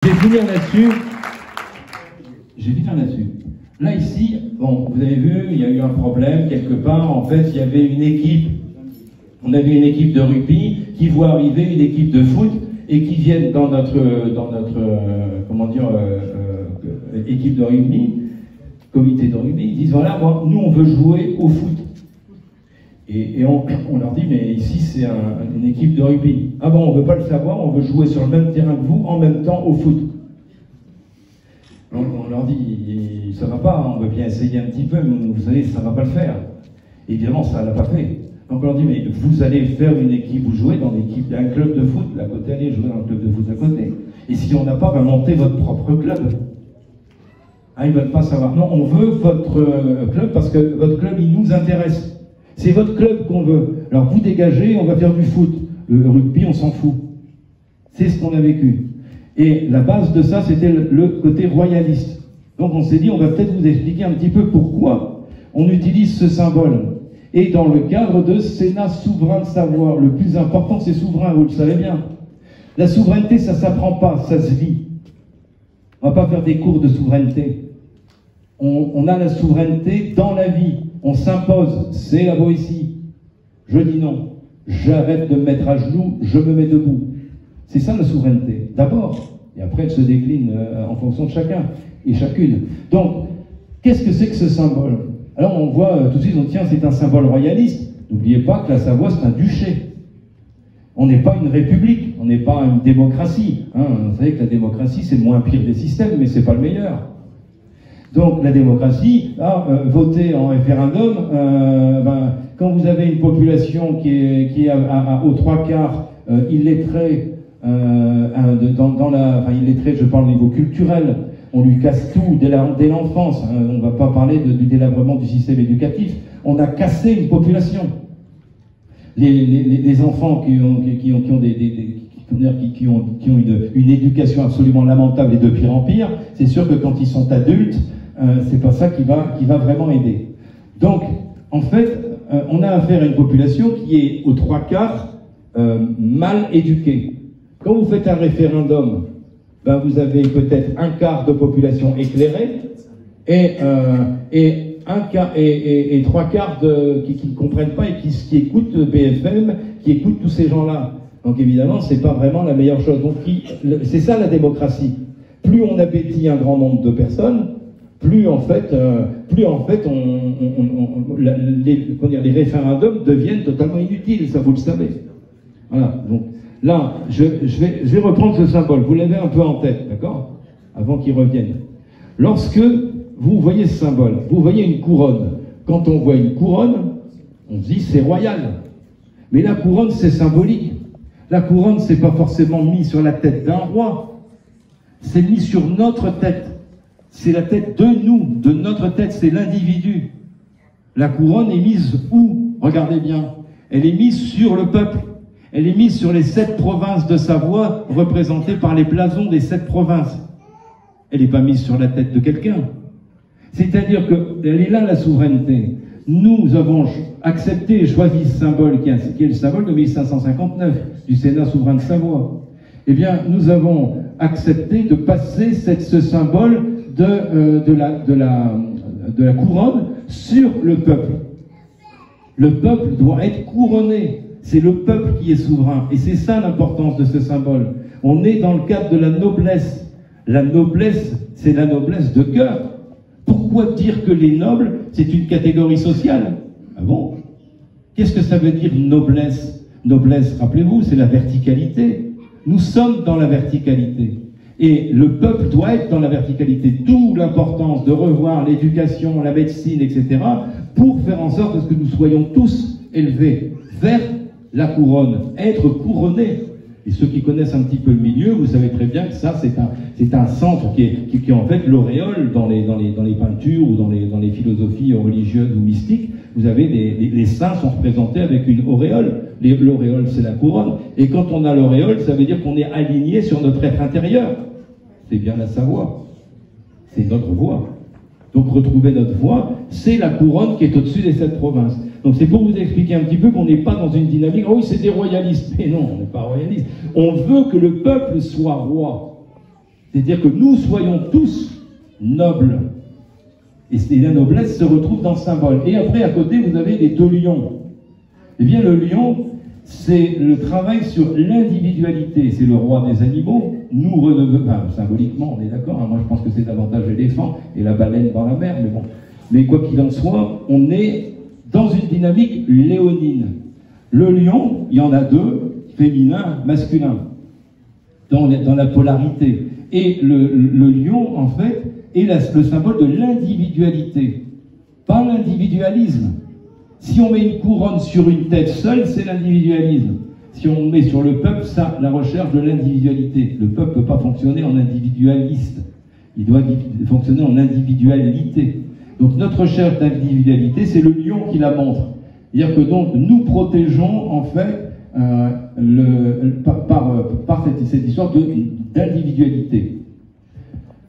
Je vais finir là-dessus. Là, ici, bon, vous avez vu, il y a eu un problème quelque part. En fait, il y avait une équipe. On avait une équipe de rugby qui voit arriver une équipe de foot et qui viennent dans notre équipe de rugby, comité de rugby. Ils disent voilà, moi, nous, on veut jouer au foot. Et on leur dit, mais ici, c'est une équipe de rugby. Ah bon, on ne veut pas le savoir, on veut jouer sur le même terrain que vous, en même temps, au foot. Donc, on leur dit, ça ne va pas, on veut bien essayer un petit peu, mais vous savez, ça ne va pas le faire. Et évidemment, ça ne l'a pas fait. Donc, on leur dit, mais vous allez faire une équipe, vous jouez dans l'équipe d'un club de foot, à côté, allez jouer dans le club de foot à côté. Et si on n'a pas, ben, montez votre propre club. Ah, ils ne veulent pas savoir. Non, on veut votre club parce que votre club, il nous intéresse. C'est votre club qu'on veut. Alors vous dégagez, on va faire du foot. Le rugby, on s'en fout. C'est ce qu'on a vécu. Et la base de ça, c'était le côté royaliste. Donc on s'est dit, on va peut-être vous expliquer un petit peu pourquoi on utilise ce symbole. Et dans le cadre de Sénat souverain de Savoie, le plus important, c'est souverain, vous le savez bien. La souveraineté, ça ne s'apprend pas, ça se vit. On ne va pas faire des cours de souveraineté. On a la souveraineté dans la vie. On s'impose, c'est la Boétie. Je dis non. J'arrête de me mettre à genoux, je me mets debout. C'est ça la souveraineté, d'abord. Et après, elle se décline en fonction de chacun et chacune. Donc, qu'est-ce que c'est que ce symbole? Alors, on voit tout de suite, on dit, tiens, c'est un symbole royaliste. N'oubliez pas que la Savoie, c'est un duché. On n'est pas une république, on n'est pas une démocratie. Hein. Vous savez que la démocratie, c'est le moins pire des systèmes, mais c'est pas le meilleur. Donc la démocratie, voter en référendum, quand vous avez une population qui est aux trois quarts illettrée, illettrée, je parle au niveau culturel, on lui casse tout dès l'enfance, hein, on ne va pas parler du délabrement du système éducatif, on a cassé une population. Les enfants qui ont une éducation absolument lamentable et de pire en pire, c'est sûr que quand ils sont adultes, c'est pas ça qui va vraiment aider. Donc, en fait, on a affaire à une population qui est aux trois quarts mal éduquée. Quand vous faites un référendum, ben vous avez peut-être un quart de population éclairée et trois quarts qui ne comprennent pas et qui écoutent BFM, qui écoutent tous ces gens-là. Donc évidemment, c'est pas vraiment la meilleure chose. Donc c'est ça la démocratie. Plus on appétit un grand nombre de personnes, plus en fait les référendums deviennent totalement inutiles, ça vous le savez. Voilà, donc là, je vais reprendre ce symbole, vous l'avez un peu en tête, d'accord? Avant qu'il revienne. Lorsque vous voyez ce symbole, vous voyez une couronne. Quand on voit une couronne, on se dit c'est royal. Mais la couronne, c'est symbolique. La couronne, c'est pas forcément mis sur la tête d'un roi, c'est mis sur notre tête. C'est la tête de nous, de notre tête, c'est l'individu. La couronne est mise où? Regardez bien. Elle est mise sur le peuple. Elle est mise sur les 7 provinces de Savoie, représentées par les blasons des 7 provinces. Elle n'est pas mise sur la tête de quelqu'un. C'est-à-dire qu'elle est là, la souveraineté. Nous avons accepté et choisi ce symbole, qui est le symbole de 1559, du Sénat souverain de Savoie. Eh bien, nous avons accepté de passer ce symbole de la couronne sur le peuple. Le peuple doit être couronné. C'est le peuple qui est souverain. Et c'est ça l'importance de ce symbole. On est dans le cadre de la noblesse. La noblesse, c'est la noblesse de cœur. Pourquoi dire que les nobles, c'est une catégorie sociale? Ah bon? Qu'est-ce que ça veut dire noblesse? Noblesse, rappelez-vous, c'est la verticalité. Nous sommes dans la verticalité. Et le peuple doit être dans la verticalité. D'où l'importance de revoir l'éducation, la médecine, etc., pour faire en sorte que nous soyons tous élevés vers la couronne, être couronnés. Et ceux qui connaissent un petit peu le milieu, vous savez très bien que ça, c'est un centre qui est en fait l'auréole dans les peintures ou dans les philosophies religieuses ou mystiques. Vous avez les saints sont représentés avec une auréole. L'auréole, c'est la couronne. Et quand on a l'auréole, ça veut dire qu'on est aligné sur notre être intérieur. C'est bien la Savoie. C'est notre voie. Donc retrouver notre voie, c'est la couronne qui est au-dessus des 7 provinces. Donc c'est pour vous expliquer un petit peu qu'on n'est pas dans une dynamique, oh oui, c'est des royalistes. Mais non, on n'est pas royaliste. On veut que le peuple soit roi. C'est-à-dire que nous soyons tous nobles. Et la noblesse se retrouve dans le symbole. Et après, à côté, vous avez les deux lions. Eh bien, le lion, c'est le travail sur l'individualité. C'est le roi des animaux. Nous redevenons, enfin, symboliquement, on est d'accord. Hein, moi, je pense que c'est davantage l'éléphant et la baleine dans la mer. Mais bon. Mais quoi qu'il en soit, on est dans une dynamique léonine. Le lion, il y en a deux, féminin, masculin, dans la polarité. Et le lion, en fait, est le symbole de l'individualité, pas l'individualisme. Si on met une couronne sur une tête seule, c'est l'individualisme. Si on met sur le peuple, ça, la recherche de l'individualité. Le peuple ne peut pas fonctionner en individualiste. Il doit fonctionner en individualité. Donc notre recherche d'individualité, c'est le lion qui la montre. C'est-à-dire que donc nous protégeons en fait par cette histoire d'individualité.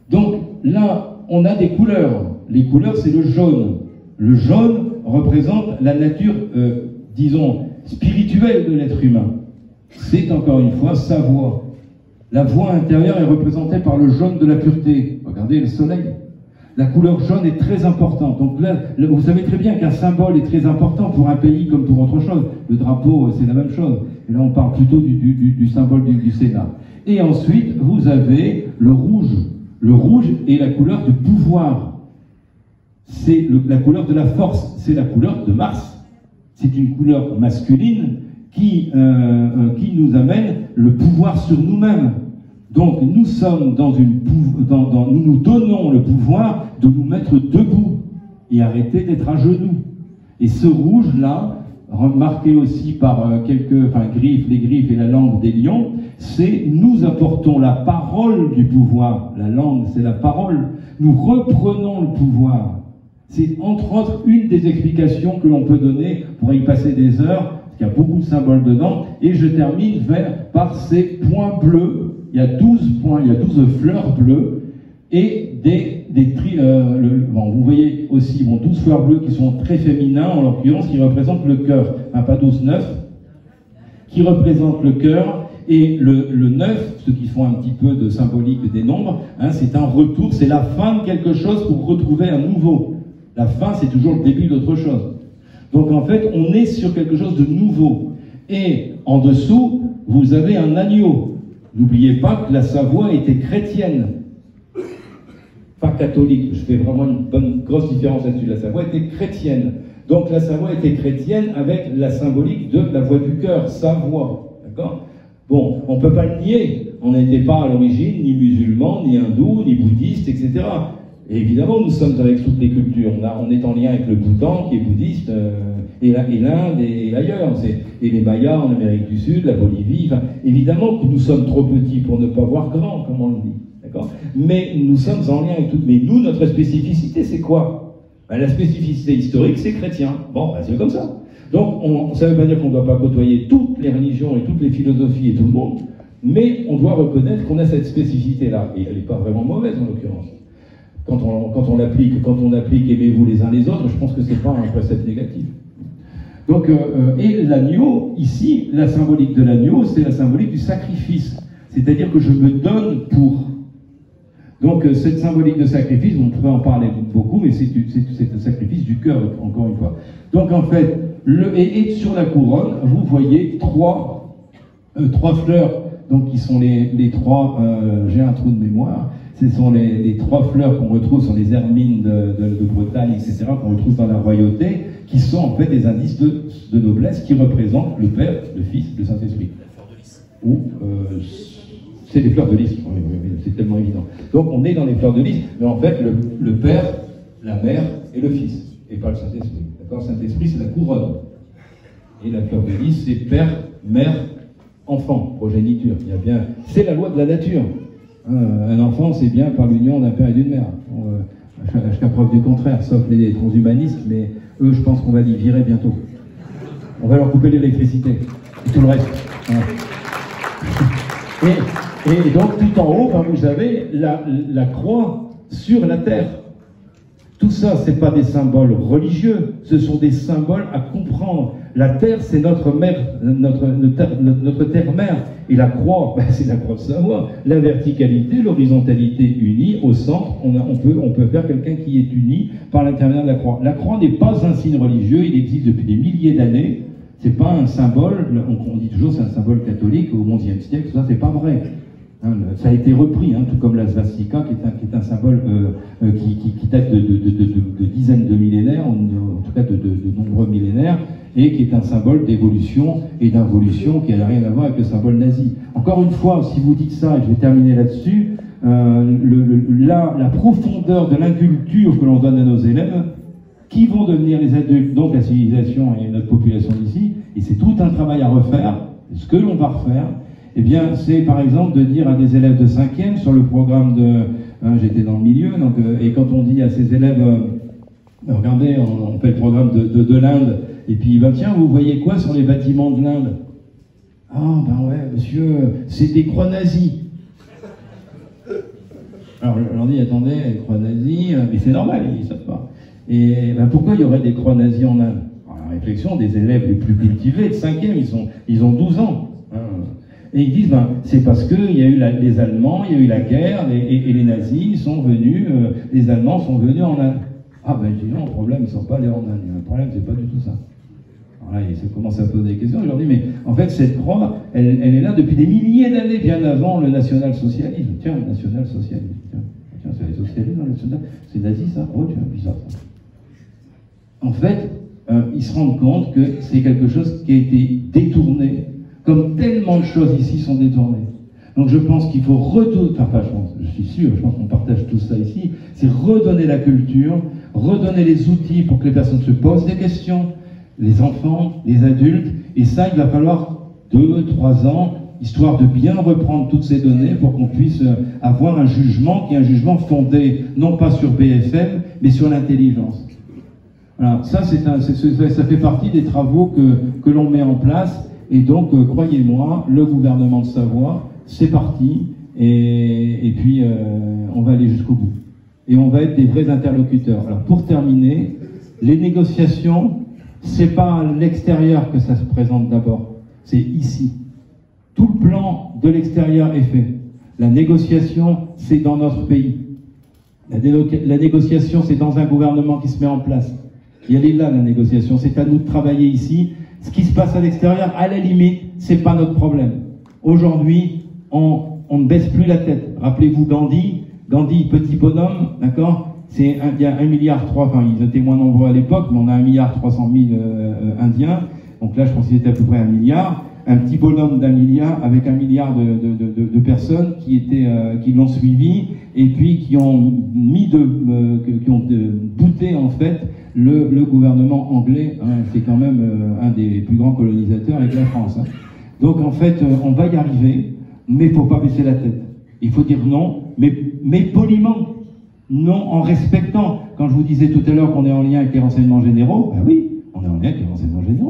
Donc là, on a des couleurs. Les couleurs, c'est le jaune. Le jaune représente la nature, disons, spirituelle de l'être humain. C'est encore une fois sa voix. La voix intérieure est représentée par le jaune de la pureté. Regardez le soleil. La couleur jaune est très importante. Donc là, vous savez très bien qu'un symbole est très important pour un pays comme pour autre chose. Le drapeau, c'est la même chose. Et là, on parle plutôt du symbole du Sénat. Et ensuite, vous avez le rouge. Le rouge est la couleur du pouvoir. C'est la couleur de la force. C'est la couleur de Mars. C'est une couleur masculine qui nous amène le pouvoir sur nous-mêmes. Donc nous sommes nous nous donnons le pouvoir de nous mettre debout et arrêter d'être à genoux. Et ce rouge-là, remarqué aussi par griffes, les griffes et la langue des lions, c'est nous apportons la parole du pouvoir. La langue, c'est la parole. Nous reprenons le pouvoir. C'est entre autres une des explications que l'on peut donner, on pourrait y passer des heures, parce qu'il y a beaucoup de symboles dedans, et je termine par ces points bleus. Il y a 12 points, il y a 12 fleurs bleues, et vous voyez aussi 12 fleurs bleues qui sont très féminins, en l'occurrence, qui représentent le cœur. Enfin, pas 12, 9, qui représentent le cœur, et le 9, ceux qui font un petit peu de symbolique des nombres, hein, c'est un retour, c'est la fin de quelque chose pour retrouver un nouveau. La fin, c'est toujours le début d'autre chose. Donc en fait, on est sur quelque chose de nouveau. Et en dessous, vous avez un agneau. N'oubliez pas que la Savoie était chrétienne, pas catholique. Je fais vraiment une grosse différence là-dessus. La Savoie était chrétienne. Donc la Savoie était chrétienne avec la symbolique de la voix du cœur, Savoie. D'accord ? Bon, on ne peut pas le nier. On n'était pas à l'origine ni musulmans, ni hindous, ni bouddhistes, etc. Et évidemment, nous sommes avec toutes les cultures. On est en lien avec le Bhoutan, qui est bouddhiste, et l'Inde et ailleurs. Et les Mayas en Amérique du Sud, la Bolivie. Enfin, évidemment que nous sommes trop petits pour ne pas voir grand, comme on le dit. D'accord ? Mais nous sommes en lien avec toutes. Mais nous, notre spécificité, c'est quoi ? La spécificité historique, c'est chrétien. Bon, c'est comme ça. Donc, ça ne veut pas dire qu'on ne doit pas côtoyer toutes les religions et toutes les philosophies et tout le monde, mais on doit reconnaître qu'on a cette spécificité-là. Et elle n'est pas vraiment mauvaise, en l'occurrence. Quand on applique aimez-vous les uns les autres, je pense que ce n'est pas un précepte négatif. Donc, et l'agneau, ici, la symbolique de l'agneau, c'est la symbolique du sacrifice. C'est-à-dire que je me donne pour. Donc, cette symbolique de sacrifice, on pourrait en parler beaucoup, mais c'est le sacrifice du cœur, encore une fois. Donc, en fait, et sur la couronne, vous voyez trois fleurs, donc qui sont les trois, j'ai un trou de mémoire, ce sont les trois fleurs qu'on retrouve sur les hermines de Bretagne, etc., qu'on retrouve dans la royauté, qui sont en fait des indices de noblesse qui représentent le Père, le Fils, le Saint-Esprit. La fleur de lys. Ou, c'est des fleurs de lys, oui, c'est tellement évident. Donc on est dans les fleurs de lys, mais en fait le Père, la Mère et le Fils, et pas le Saint-Esprit. D'accord ? Le Saint-Esprit, c'est la couronne. Et la fleur de lys, c'est Père, Mère, Enfant, progéniture. Il y a bien... C'est la loi de la nature. Un enfant, c'est bien par l'union d'un père et d'une mère. Jusqu'à preuve du contraire, sauf les transhumanistes, mais eux, je pense qu'on va les virer bientôt. On va leur couper l'électricité. Et tout le reste. Voilà. Et donc, tout en haut, vous avez la croix sur la terre. Tout ça, ce n'est pas des symboles religieux, ce sont des symboles à comprendre. La terre, c'est notre mère, notre terre-mère. Et la croix, ben, c'est la croix de Savoie. La verticalité, l'horizontalité unie, au centre, on peut faire quelqu'un qui est uni par l'intermédiaire de la croix. La croix n'est pas un signe religieux, il existe depuis des milliers d'années. C'est pas un symbole, on dit toujours c'est un symbole catholique au XIe siècle, ça c'est pas vrai. Hein, ça a été repris, hein, tout comme la svastika, qui est un symbole qui date de dizaines de millénaires, en tout cas de nombreux millénaires, et qui est un symbole d'évolution et d'involution qui n'a rien à voir avec le symbole nazi. Encore une fois, si vous dites ça, et je vais terminer là-dessus, la profondeur de l'inculture que l'on donne à nos élèves, qui vont devenir les adultes, donc la civilisation et notre population d'ici, et c'est tout un travail à refaire, ce que l'on va refaire, eh bien, c'est par exemple de dire à des élèves de 5e sur le programme de... j'étais dans le milieu, donc, et quand on dit à ces élèves, regardez, on fait le programme de l'Inde, et puis, ben tiens, vous voyez quoi sur les bâtiments de l'Inde? Ah, ben ouais, monsieur, c'est des croix nazies. Alors, je leur dis, attendez, les croix nazies, mais c'est normal, ils ne savent pas. Et ben, pourquoi il y aurait des croix nazies en Inde? Alors, la réflexion des élèves les plus cultivés, de 5e, ils ont 12 ans. Hein. Et ils disent, ben, c'est parce qu'il y a eu les Allemands, il y a eu la guerre, et les nazis sont venus, les Allemands sont venus en Inde. Ah ben, je dis non, le problème, ils ne sont pas allés en Inde. Le problème, c'est pas du tout ça. Alors là, ils commencent à poser des questions. Je leur dis, mais en fait, cette croix, elle est là depuis des milliers d'années, bien avant le national-socialisme. Tiens, le national-socialisme. Tiens, c'est les socialistes, le national. C'est nazi, ça? Oh, tiens, bizarre, ça. En fait, ils se rendent compte que c'est quelque chose qui a été détourné, comme tellement de choses ici sont détournées. Donc je pense qu'il faut redonner, enfin pas je pense, je suis sûr, je pense qu'on partage tout ça ici, c'est redonner la culture, redonner les outils pour que les personnes se posent des questions, les enfants, les adultes, et ça il va falloir 2-3 ans, histoire de bien reprendre toutes ces données pour qu'on puisse avoir un jugement qui est un jugement fondé non pas sur BFM, mais sur l'intelligence. Voilà, ça fait partie des travaux que l'on met en place, et donc croyez-moi, le gouvernement de Savoie, c'est parti, et puis on va aller jusqu'au bout. Et on va être des vrais interlocuteurs. Alors pour terminer, les négociations, c'est pas à l'extérieur que ça se présente d'abord, c'est ici. Tout le plan de l'extérieur est fait. La négociation, c'est dans notre pays. La négociation, c'est dans un gouvernement qui se met en place. Et elle est là, la négociation. C'est à nous de travailler ici. Ce qui se passe à l'extérieur, à la limite, c'est pas notre problème. Aujourd'hui, on ne baisse plus la tête. Rappelez-vous Gandhi, petit bonhomme, d'accord? Il y a 1,3 milliard, enfin ils étaient moins nombreux à l'époque, mais on a 1,3 milliard Indiens. Donc là, je pense qu'il était à peu près 1 milliard. Un petit bonhomme d'1 milliard avec 1 milliard de personnes qui l'ont suivi et puis qui ont bouté en fait le gouvernement anglais. Hein, c'est quand même un des plus grands colonisateurs avec la France. Hein. Donc en fait, on va y arriver, mais il ne faut pas baisser la tête. Il faut dire non, mais poliment. Non, en respectant. Quand je vous disais tout à l'heure qu'on est en lien avec les renseignements généraux, ben oui, on est en lien avec les renseignements généraux.